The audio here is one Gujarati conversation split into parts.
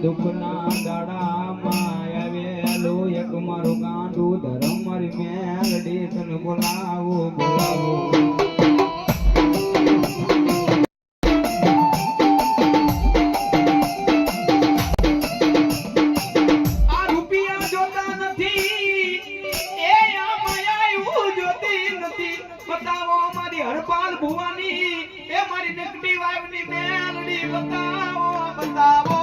દુઃખના દાડામાં આવેલું એક મારું ગાંડું ધરમ મારી મેલડી તને બોલાવું બોલાવું હરપાલ ભુવાની એ મારી નકટી વાવની મેલડી બતાવો બતાવો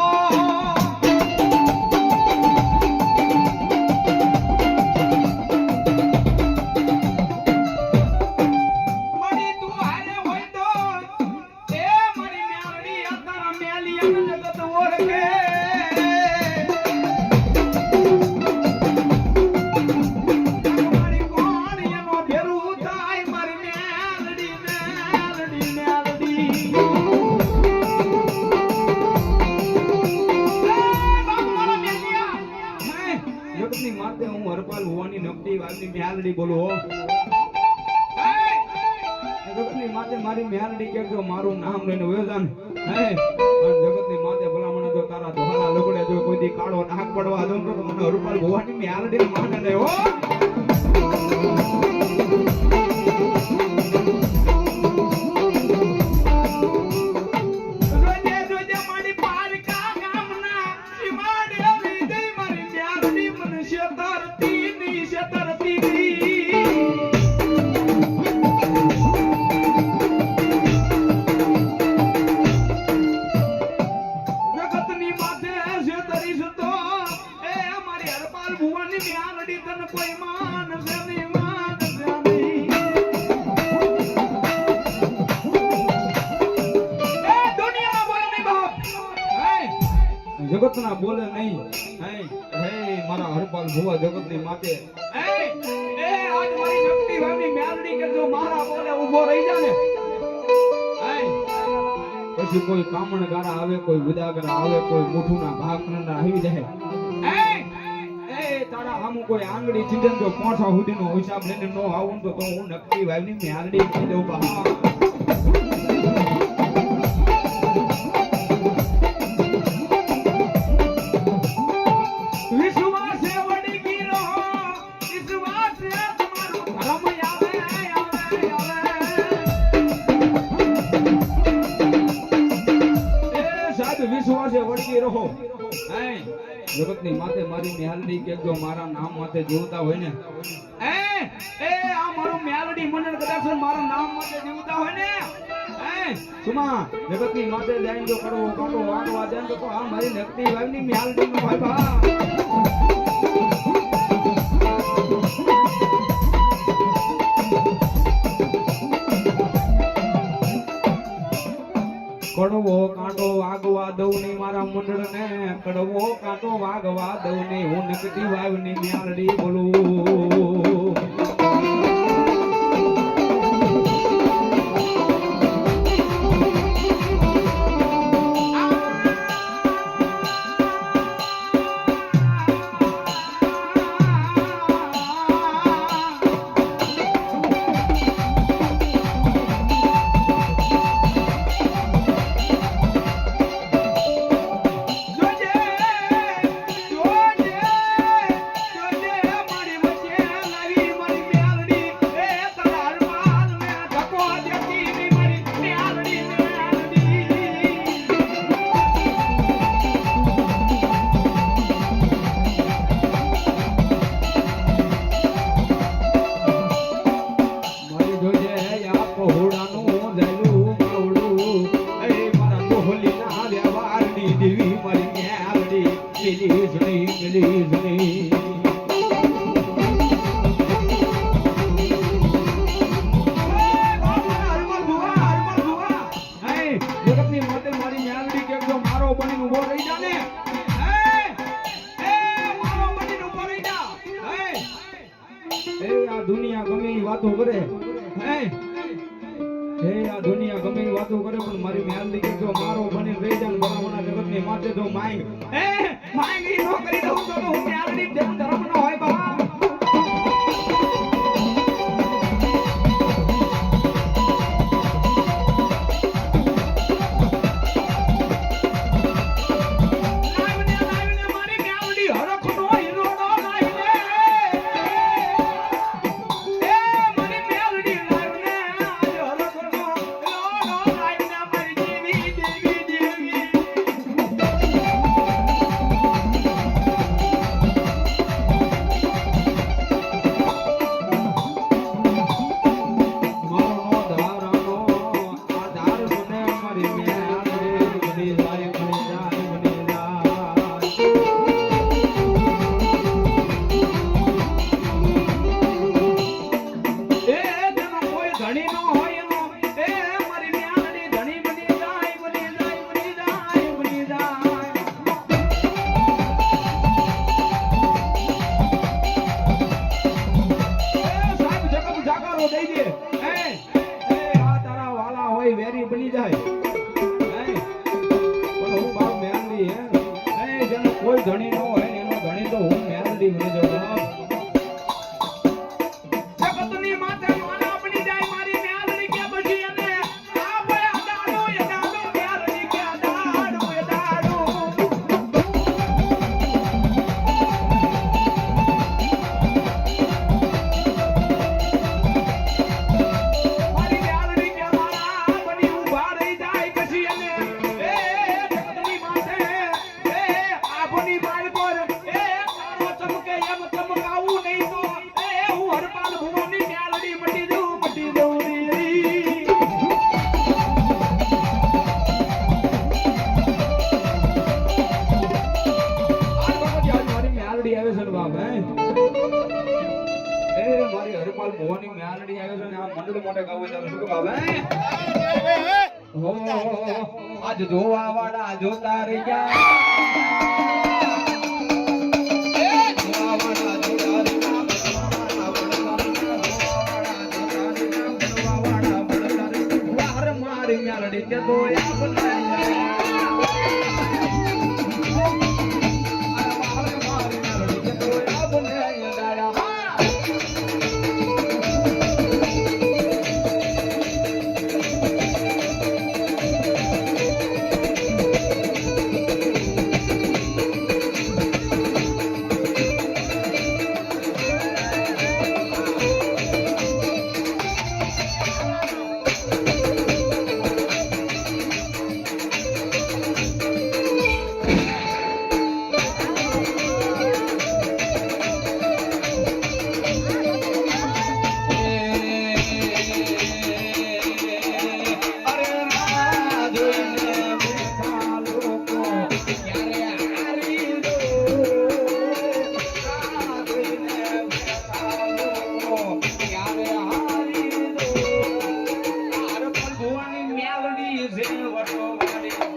મળી તું હારે હોય તો એ મારી મેલડી અત્યારે મેલિયા જગત ઓળખે હરપાલ ભુવાની નકટી વાવની મેલડી બોલો જગતની માતે મારી મેલડી કેજો મારું નામ લઈને વેદાન હે જગતની માતે ભલામણ જો તારા ધોળા લગડે જો કોઈ દી કાળો નાક પડવા દો તો મને હરપાલ ભુવાની મેલડી માને દે હો જગત ના બોલે નહીં હે મારા હરપાલ ભુવા જગત ની માતે આજ મારી નકટી વાવની મેલડી કે જો મારા બોલે ઊભો રહી જા ને પછી કોઈ કામણ ગારા આવે કોઈ વિદાગરા આવે કોઈ મુઠું ના ભાકના આવી જાય તારા આમ કોઈ આંગળી ચીંદન જો પોઠા હુદીનો હિસાબ લઈને નો આવું તો હું નકટી વાવની મેલડી કહી દઉં બા વિશ્વાસે વળગી રહો જગત ની માથે મારી મેલડી કેજો મારા નામ માથે જીવતા હોય ને આ મારું મેલડી મંડળ કદાચ મારા નામ માથે જીવતા હોય ને સુમા જગત ની માથે જઈને જો કરવો કાટો વાગવા જાય તો આ મારી નકટી વાવની મેલડી નો ભાઈ બા કડવો કાંટો વાગવા દઉં નહીં મારા મંડળ ને કડવો કાંટો વાગવા દઉં નહીં હું નકટી વાવની મેલડી બોલું દુનિયા ગમે એ વાતો કરે આ દુનિયા ગમે એ વાતો કરે પણ મારી મેલડી કે જો મારો બની રહી જાય ભલામણા જગત ની માથે જો માંગ માંગી નો કરી દઉં તો હું મેલડી જેમ ધર્મ નો હોય બા લાવને મોટે મોટે ગાવું ચાલો શું ગાવે હો આજ જોવા વાળા જોતા રહી ગયા કે તો મેલડી છે વટો વાળી